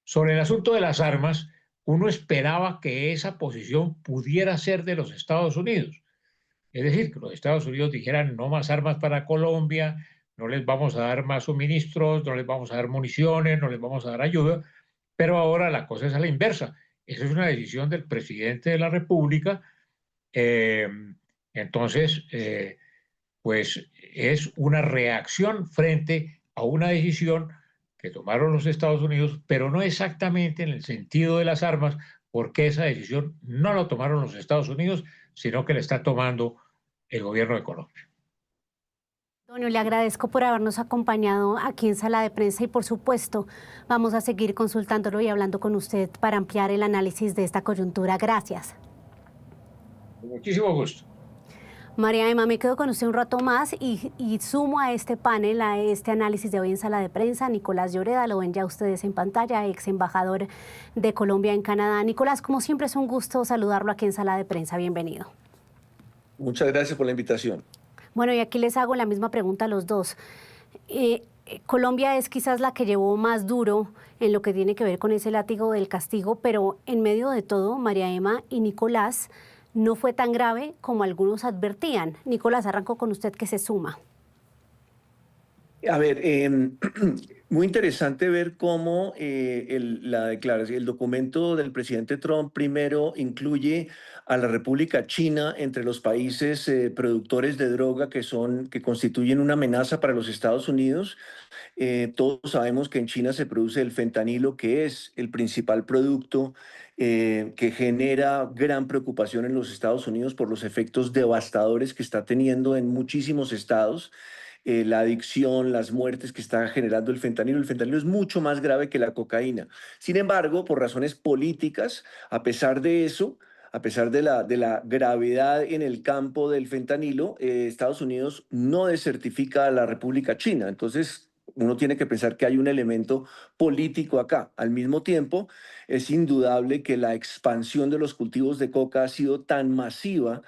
Sobre el asunto de las armas, uno esperaba que esa posición pudiera ser de los Estados Unidos. Es decir, que los Estados Unidos dijeran no más armas para Colombia, no les vamos a dar más suministros, no les vamos a dar municiones, no les vamos a dar ayuda, pero ahora la cosa es a la inversa. Esa es una decisión del presidente de la República Entonces, pues es una reacción frente a una decisión que tomaron los Estados Unidos, pero no exactamente en el sentido de las armas, porque esa decisión no la tomaron los Estados Unidos, sino que la está tomando el gobierno de Colombia. Antonio, le agradezco por habernos acompañado aquí en Sala de Prensa y por supuesto vamos a seguir consultándolo y hablando con usted para ampliar el análisis de esta coyuntura. Gracias. Con muchísimo gusto. María Emma, me quedo con usted un rato más y sumo a este panel, a este análisis de hoy en Sala de Prensa, Nicolás Lloreda, lo ven ya ustedes en pantalla, ex embajador de Colombia en Canadá. Nicolás, como siempre es un gusto saludarlo aquí en Sala de Prensa, bienvenido. Muchas gracias por la invitación. Bueno, y aquí les hago la misma pregunta a los dos. Colombia es quizás la que llevó más duro en lo que tiene que ver con ese látigo del castigo, pero en medio de todo, María Emma y Nicolás, no fue tan grave como algunos advertían. Nicolás, arranco con usted que se suma. A ver, muy interesante ver cómo la declaración, el documento del presidente Trump primero incluye a la República China entre los países productores de droga que constituyen una amenaza para los Estados Unidos. Todos sabemos que en China se produce el fentanilo, que es el principal producto que genera gran preocupación en los Estados Unidos por los efectos devastadores que está teniendo en muchísimos estados. La adicción, las muertes que está generando el fentanilo. El fentanilo es mucho más grave que la cocaína. Sin embargo, por razones políticas, a pesar de eso, a pesar de la gravedad en el campo del fentanilo, Estados Unidos no desertifica a la República China. Entonces, uno tiene que pensar que hay un elemento político acá. Al mismo tiempo, es indudable que la expansión de los cultivos de coca ha sido tan masiva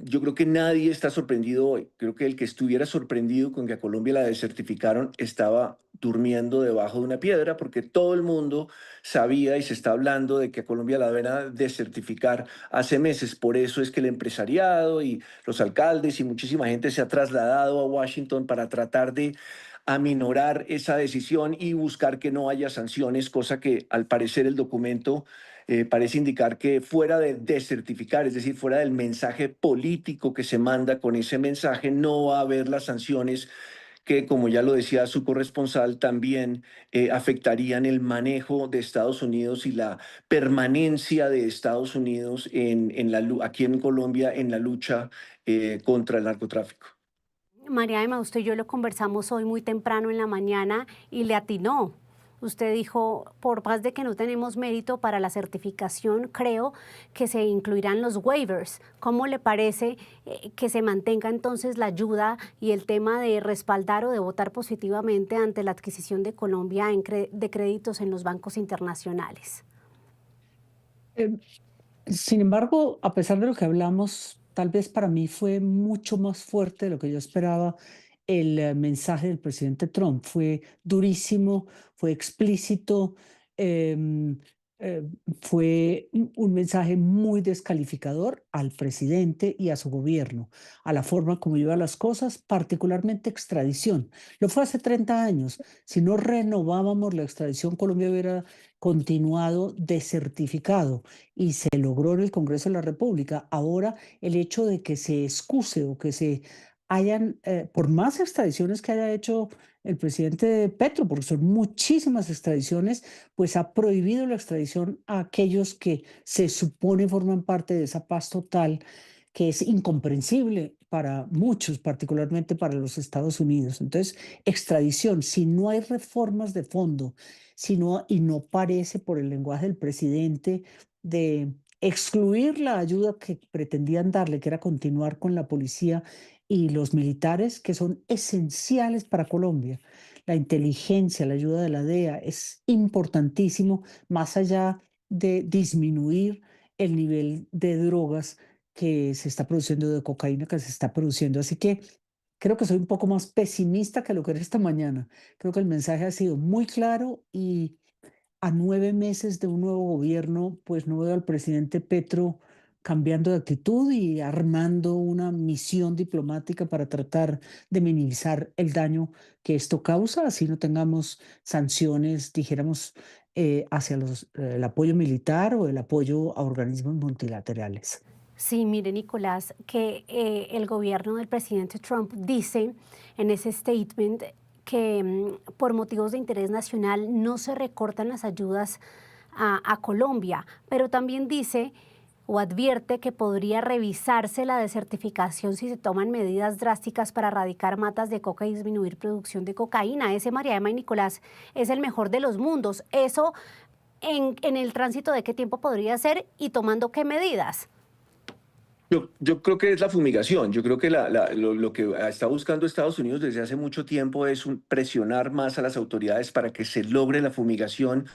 yo creo que nadie está sorprendido hoy. Creo que el que estuviera sorprendido con que a Colombia la desertificaron estaba durmiendo debajo de una piedra, porque todo el mundo sabía y se está hablando de que a Colombia la van a desertificar hace meses. Por eso es que el empresariado y los alcaldes y muchísima gente se ha trasladado a Washington para tratar de aminorar esa decisión y buscar que no haya sanciones, cosa que al parecer el documento parece indicar que fuera de desertificar, es decir, fuera del mensaje político que se manda con ese mensaje, no va a haber las sanciones que, como ya lo decía su corresponsal, también afectarían el manejo de Estados Unidos y la permanencia de Estados Unidos aquí en Colombia en la lucha contra el narcotráfico. María Emma, usted y yo lo conversamos hoy muy temprano en la mañana y le atinó. Usted dijo, por más de que no tenemos mérito para la certificación, creo que se incluirán los waivers. ¿Cómo le parece que se mantenga entonces la ayuda y el tema de respaldar o de votar positivamente ante la adquisición de Colombia de créditos en los bancos internacionales? Sin embargo, a pesar de lo que hablamos, tal vez para mí fue mucho más fuerte de lo que yo esperaba el mensaje del presidente Trump. Fue durísimo, fue explícito, em, fue un mensaje muy descalificador al presidente y a su gobierno, a la forma como lleva las cosas, particularmente extradición. Lo fue hace 30 años. Si no renovábamos la extradición, Colombia hubiera continuado desertificado y se logró en el Congreso de la República. Ahora, el hecho de que se excuse o que se hayan, por más extradiciones que haya hecho el presidente Petro, porque son muchísimas extradiciones, pues ha prohibido la extradición a aquellos que se supone forman parte de esa paz total, que es incomprensible para muchos, particularmente para los Estados Unidos. Entonces, extradición, si no hay reformas de fondo, y no parece por el lenguaje del presidente de excluir la ayuda que pretendían darle, que era continuar con la policía y los militares, que son esenciales para Colombia. La inteligencia, la ayuda de la DEA es importantísimo, más allá de disminuir el nivel de drogas que se está produciendo, de cocaína que se está produciendo. Así que creo que soy un poco más pesimista que lo que era esta mañana. Creo que el mensaje ha sido muy claro y a 9 meses de un nuevo gobierno, pues no veo al presidente Petro cambiando de actitud y armando una misión diplomática para tratar de minimizar el daño que esto causa, así no tengamos sanciones, dijéramos, hacia el apoyo militar o el apoyo a organismos multilaterales. Sí, mire, Nicolás, que el gobierno del presidente Trump dice en ese statement que por motivos de interés nacional no se recortan las ayudas a Colombia, pero también dice o advierte que podría revisarse la desertificación si se toman medidas drásticas para erradicar matas de coca y disminuir producción de cocaína. Ese, María Emma y Nicolás, es el mejor de los mundos. Eso en el tránsito de qué tiempo podría ser y tomando qué medidas. Yo creo que es la fumigación. Yo creo que lo que está buscando Estados Unidos desde hace mucho tiempo es presionar más a las autoridades para que se logre la fumigación,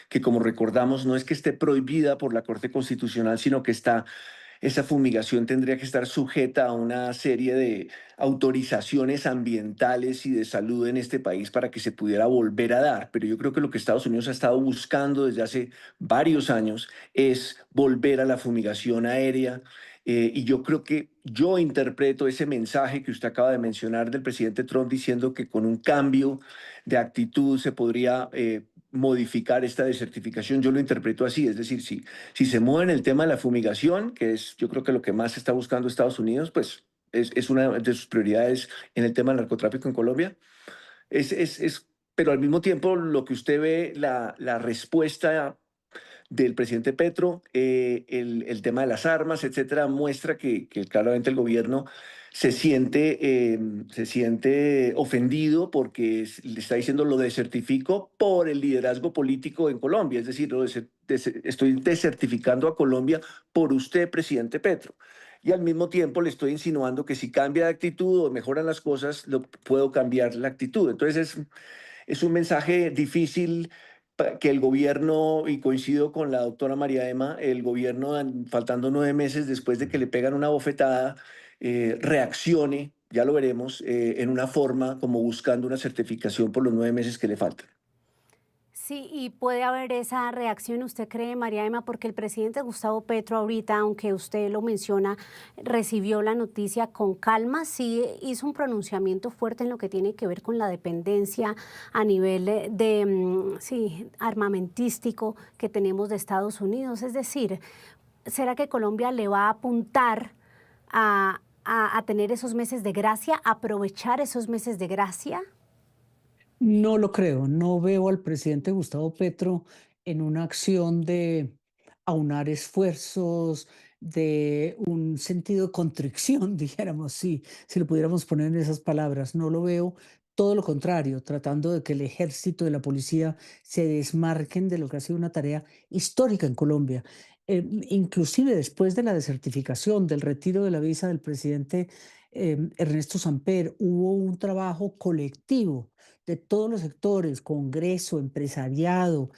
que como recordamos no es que esté prohibida por la Corte Constitucional, sino que esa fumigación tendría que estar sujeta a una serie de autorizaciones ambientales y de salud en este país para que se pudiera volver a dar. Pero yo creo que lo que Estados Unidos ha estado buscando desde hace varios años es volver a la fumigación aérea. Y yo creo que yo interpreto ese mensaje que usted acaba de mencionar del presidente Trump diciendo que con un cambio de actitud se podría modificar esta desertificación. Yo lo interpreto así, es decir, si se mueve en el tema de la fumigación, que es yo creo que lo que más está buscando Estados Unidos, pues es una de sus prioridades en el tema del narcotráfico en Colombia. Pero al mismo tiempo lo que usted ve, la respuesta del presidente Petro, el tema de las armas, etcétera, muestra que claramente el gobierno se siente ofendido porque le está diciendo lo desertifico por el liderazgo político en Colombia, es decir, estoy desertificando a Colombia por usted, presidente Petro. Y al mismo tiempo le estoy insinuando que si cambia de actitud o mejoran las cosas, puedo cambiar la actitud. Entonces es un mensaje difícil que el gobierno, y coincido con la doctora María Emma, el gobierno, faltando 9 meses después de que le pegan una bofetada, reaccione, ya lo veremos, en una forma como buscando una certificación por los 9 meses que le faltan. Sí, y puede haber esa reacción, ¿usted cree, María Emma? Porque el presidente Gustavo Petro ahorita, aunque usted lo menciona, recibió la noticia con calma, sí hizo un pronunciamiento fuerte en lo que tiene que ver con la dependencia a nivel sí, armamentístico que tenemos de Estados Unidos. Es decir, ¿será que Colombia le va a apuntar a tener esos meses de gracia, aprovechar esos meses de gracia? No lo creo, no veo al presidente Gustavo Petro en una acción de aunar esfuerzos, de un sentido de contrición, dijéramos, sí, si lo pudiéramos poner en esas palabras. No lo veo, todo lo contrario, tratando de que el ejército y la policía se desmarquen de lo que ha sido una tarea histórica en Colombia. Inclusive después de la desertificación, del retiro de la visa del presidente Ernesto Samper, hubo un trabajo colectivo de todos los sectores, Congreso, empresariado,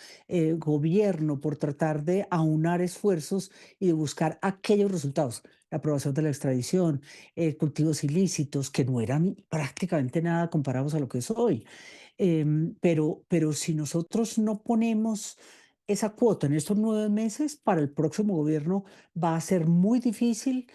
gobierno, por tratar de aunar esfuerzos y de buscar aquellos resultados. La aprobación de la extradición, cultivos ilícitos, que no eran prácticamente nada comparados a lo que es hoy. Pero si nosotros no ponemos esa cuota en estos 9 meses, para el próximo gobierno va a ser muy difícil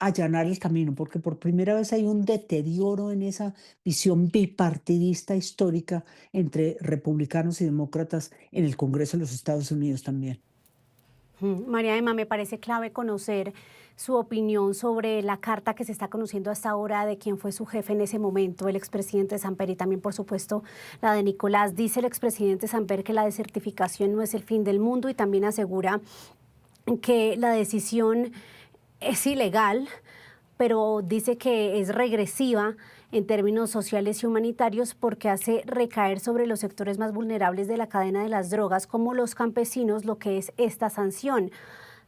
allanar el camino, porque por primera vez hay un deterioro en esa visión bipartidista histórica entre republicanos y demócratas en el Congreso de los Estados Unidos también. María Emma, me parece clave conocer su opinión sobre la carta que se está conociendo hasta ahora de quién fue su jefe en ese momento, el expresidente Samper, y también, por supuesto, la de Nicolás. Dice el expresidente Samper que la desertificación no es el fin del mundo y también asegura que la decisión es ilegal, pero dice que es regresiva en términos sociales y humanitarios porque hace recaer sobre los sectores más vulnerables de la cadena de las drogas, como los campesinos, lo que es esta sanción.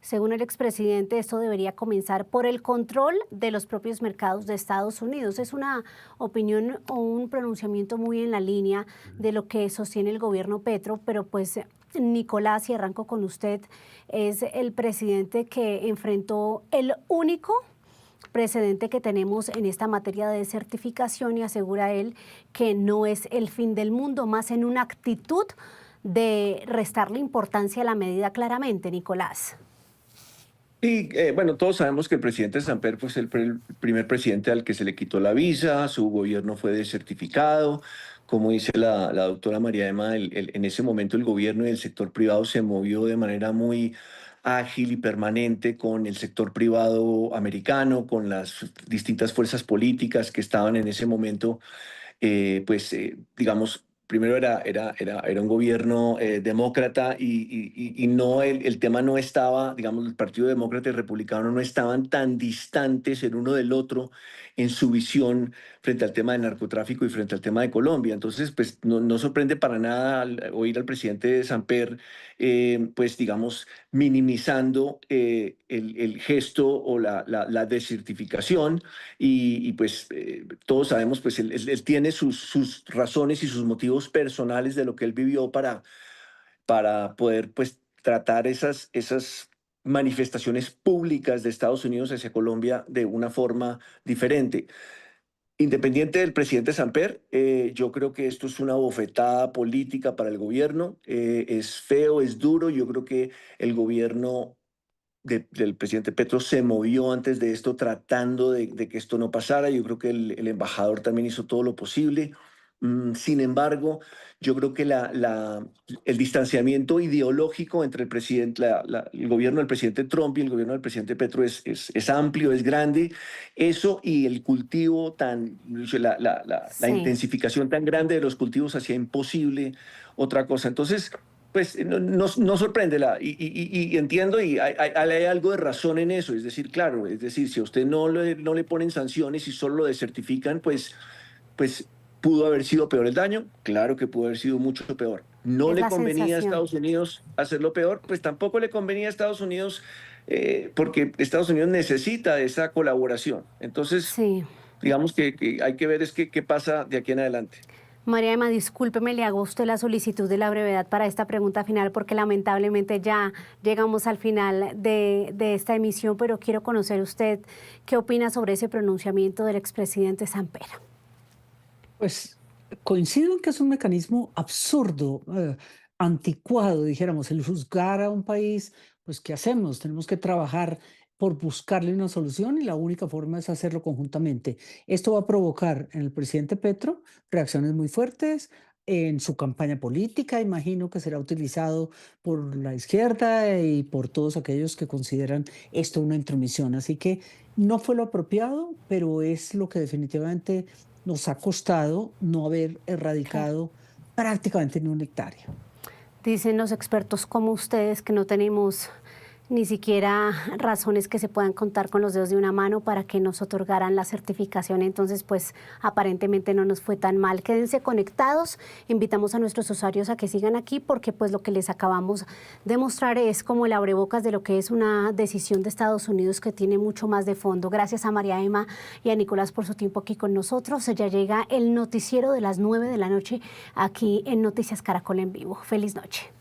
Según el expresidente, esto debería comenzar por el control de los propios mercados de Estados Unidos. Es una opinión o un pronunciamiento muy en la línea de lo que sostiene el gobierno Petro, pero pues Nicolás, y arranco con usted, es el presidente que enfrentó el único precedente que tenemos en esta materia de desertificación y asegura él que no es el fin del mundo, más en una actitud de restarle importancia a la medida claramente, Nicolás. Sí, bueno, todos sabemos que el presidente Samper fue el primer presidente al que se le quitó la visa, su gobierno fue desertificado. Como dice la doctora María Emma, en ese momento el gobierno y el sector privado se movió de manera muy ágil y permanente con el sector privado americano, con las distintas fuerzas políticas que estaban en ese momento, digamos, primero era un gobierno demócrata y no el tema no estaba, digamos, el Partido Demócrata y Republicano no estaban tan distantes el uno del otro en su visión frente al tema del narcotráfico y frente al tema de Colombia. Entonces, pues no sorprende para nada oír al presidente Samper, pues digamos, minimizando el gesto o la desertificación pues todos sabemos, pues él tiene sus razones y sus motivos personales de lo que él vivió para poder pues tratar esas manifestaciones públicas de Estados Unidos hacia Colombia de una forma diferente. Independiente del presidente Samper, yo creo que esto es una bofetada política para el gobierno, es feo, es duro, yo creo que el gobierno del presidente Petro se movió antes de esto tratando de que esto no pasara. Yo creo que el embajador también hizo todo lo posible. Sin embargo, yo creo que el distanciamiento ideológico entre el gobierno del presidente Trump y el gobierno del presidente Petro es amplio, es grande. Eso y el cultivo la Sí. intensificación tan grande de los cultivos hacía imposible otra cosa. Entonces, pues no sorprende y entiendo y hay algo de razón en eso, es decir, claro, es decir, si a usted no le ponen sanciones y solo lo desertifican, pues pudo haber sido peor el daño, claro que pudo haber sido mucho peor. No Es le la convenía a sensación. Estados Unidos hacerlo peor, pues tampoco le convenía a Estados Unidos porque Estados Unidos necesita esa colaboración. Entonces, Sí. digamos que hay que ver qué pasa de aquí en adelante. María Emma, discúlpeme, le hago a usted la solicitud de la brevedad para esta pregunta final porque lamentablemente ya llegamos al final de esta emisión, pero quiero conocer usted qué opina sobre ese pronunciamiento del expresidente Samper. Pues coincido en que es un mecanismo absurdo, anticuado, dijéramos, el juzgar a un país, pues ¿qué hacemos? Tenemos que trabajar por buscarle una solución y la única forma es hacerlo conjuntamente. Esto va a provocar en el presidente Petro reacciones muy fuertes. En su campaña política, imagino que será utilizado por la izquierda y por todos aquellos que consideran esto una intromisión. Así que no fue lo apropiado, pero es lo que definitivamente nos ha costado no haber Claro. erradicado prácticamente ni una hectárea. Dicen los expertos como ustedes que no tenemos ni siquiera razones que se puedan contar con los dedos de una mano para que nos otorgaran la certificación. Entonces, pues aparentemente no nos fue tan mal. Quédense conectados. Invitamos a nuestros usuarios a que sigan aquí porque pues lo que les acabamos de mostrar es como el abrebocas de lo que es una decisión de Estados Unidos que tiene mucho más de fondo. Gracias a María Emma y a Nicolás por su tiempo aquí con nosotros. Ya llega el noticiero de las 9 de la noche aquí en Noticias Caracol en vivo. Feliz noche.